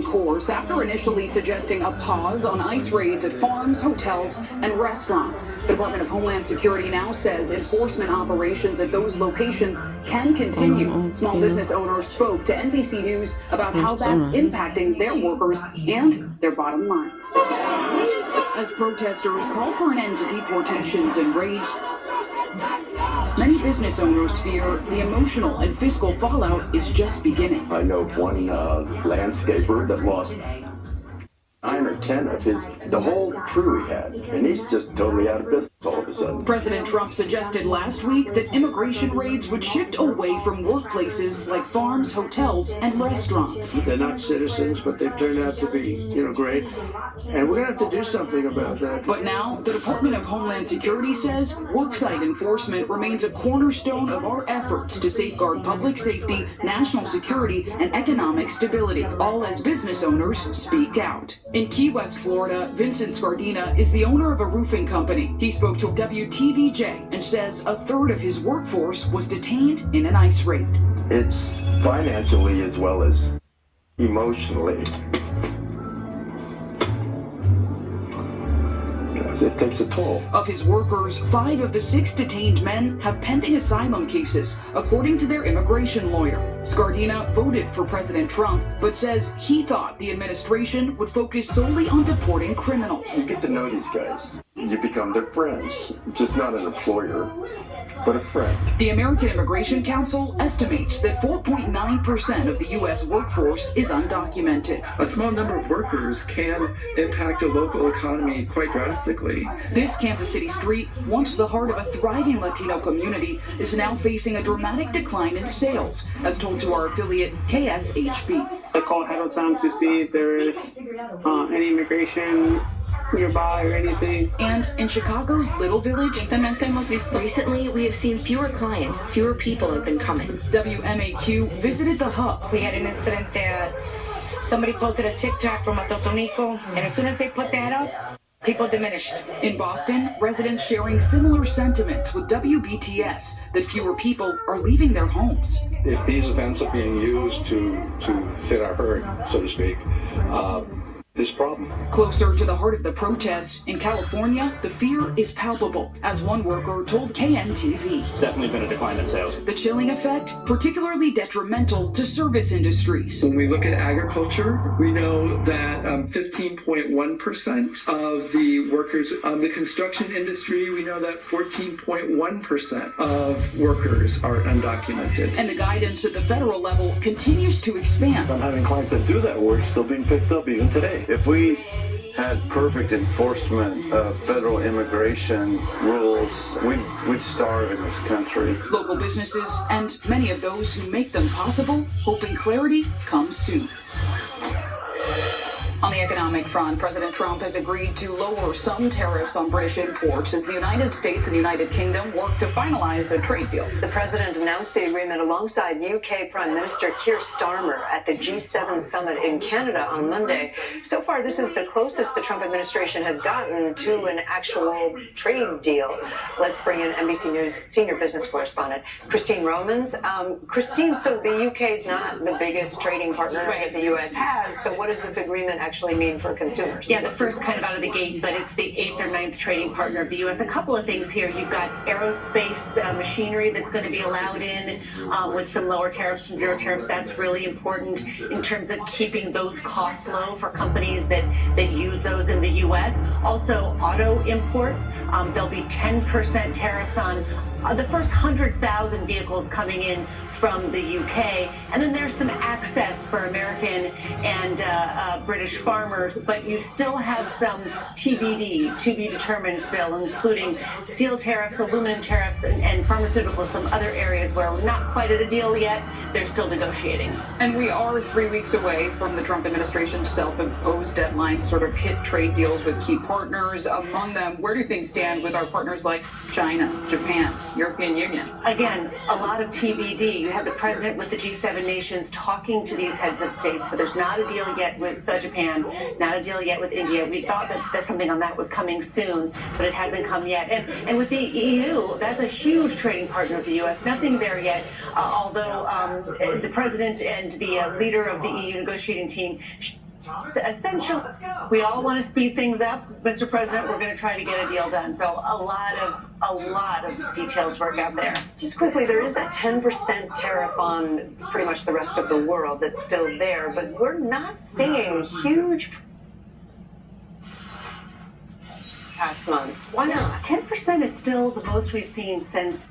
course after initially suggesting a pause on ICE raids at farms, hotels, and restaurants. The Department of Homeland Security now says enforcement operations at those locations can continue. Small business owners spoke to NBC News about how that's impacting their workers and their bottom lines. As protesters call for an end to deportations and raids, many business owners fear the emotional and fiscal fallout is just beginning. I know one landscaper that lost 9 or 10 of the whole crew he had, and he's just totally out of business all of a sudden. President Trump suggested last week that immigration raids would shift away from workplaces like farms, hotels, and restaurants. They're not citizens, but they've turned out to be, great. And we're going to have to do something about that. But now, the Department of Homeland Security says worksite enforcement remains a cornerstone of our efforts to safeguard public safety, national security, and economic stability, all as business owners speak out. In Key West, Florida, Vincent Scardina is the owner of a roofing company. He spoke to WTVJ and says a third of his workforce was detained in an ICE raid. It's financially as well as emotionally. It takes a toll. Of his workers, 5 of the 6 detained men have pending asylum cases, according to their immigration lawyer. Scardina voted for President Trump, but says he thought the administration would focus solely on deporting criminals. You get to know these guys. You become their friends. Just not an employer, but a friend. The American Immigration Council estimates that 4.9% of the U.S. workforce is undocumented. A small number of workers can impact a local economy quite drastically. This Kansas City street, once the heart of a thriving Latino community, is now facing a dramatic decline in sales, as told to our affiliate KSHB. I call ahead of time to see if there is any immigration nearby or anything. And in Chicago's Little Village, recently we have seen fewer clients, fewer people have been coming. WMAQ visited the hub. We had an incident that somebody posted a TikTok from a Totonico, and as soon as they put that up, people diminished. In Boston, residents sharing similar sentiments with WBTS that fewer people are leaving their homes. If these events are being used to fit our herd, so to speak, this problem. Closer to the heart of the protests, in California, the fear is palpable, as one worker told KNTV. Definitely been a decline in sales. The chilling effect, particularly detrimental to service industries. When we look at agriculture, we know that 15.1% of the workers of the construction industry, we know that 14.1% of workers are undocumented. And the guidance at the federal level continues to expand. I'm having clients that do that work still being picked up even today. If we had perfect enforcement of federal immigration rules, we'd starve in this country. Local businesses and many of those who make them possible, hoping clarity comes soon. On the economic front, President Trump has agreed to lower some tariffs on British imports as the United States and United Kingdom work to finalize a trade deal. The president announced the agreement alongside UK Prime Minister Keir Starmer at the G7 summit in Canada on Monday. So far, this is the closest the Trump administration has gotten to an actual trade deal. Let's bring in NBC News senior business correspondent Christine Romans. Christine, so the UK is not the biggest trading partner that the US has. So what does this agreement actually mean for consumers? Yeah, the first kind of out of the gate, but it's the 8th or 9th trading partner of the U.S. A couple of things here. You've got aerospace machinery that's going to be allowed in with some lower tariffs, some zero tariffs. That's really important in terms of keeping those costs low for companies that use those in the U.S. Also, auto imports. There'll be 10% tariffs on the first 100,000 vehicles coming in from the UK. And then there's some access for American and British farmers, but you still have some TBD, to be determined still, including steel tariffs, aluminum tariffs, and pharmaceuticals, some other areas where we're not quite at a deal yet. They're still negotiating. And we are 3 weeks away from the Trump administration's self-imposed deadline to sort of hit trade deals with key partners. Among them, where do things stand with our partners like China, Japan, European Union? Again, a lot of TBD. you have the president with the G7 nations talking to these heads of states, but there's not a deal yet with Japan, not a deal yet with India. We thought that something on that was coming soon, but it hasn't come yet. And with the EU, that's a huge trading partner of the U.S. Nothing there yet, although the president and the leader of the EU negotiating team, the essential, we all want to speed things up, Mr. President. We're going to try to get a deal done. So a lot of details to work out there. Just quickly, there is that 10% tariff on pretty much the rest of the world that's still there, but we're not seeing huge past months. Why not? 10% is still the most we've seen since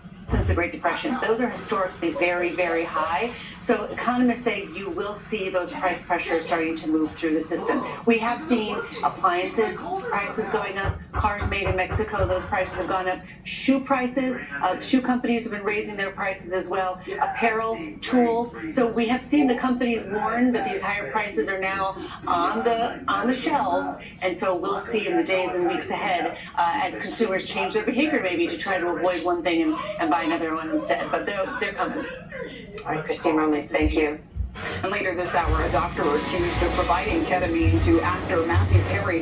the Great Depression. Those are historically very, very high. So economists say you will see those price pressures starting to move through the system. We have seen appliances prices going up, cars made in Mexico, those prices have gone up. Shoe prices, shoe companies have been raising their prices as well. Apparel, tools. So we have seen the companies warn that these higher prices are now on the shelves, and so we'll see in the days and weeks ahead as consumers change their behavior maybe to try to avoid one thing and buy another one instead. But they're coming. All right, Christine Romley, thank you. And later this hour, a doctor accused of providing ketamine to actor Matthew Perry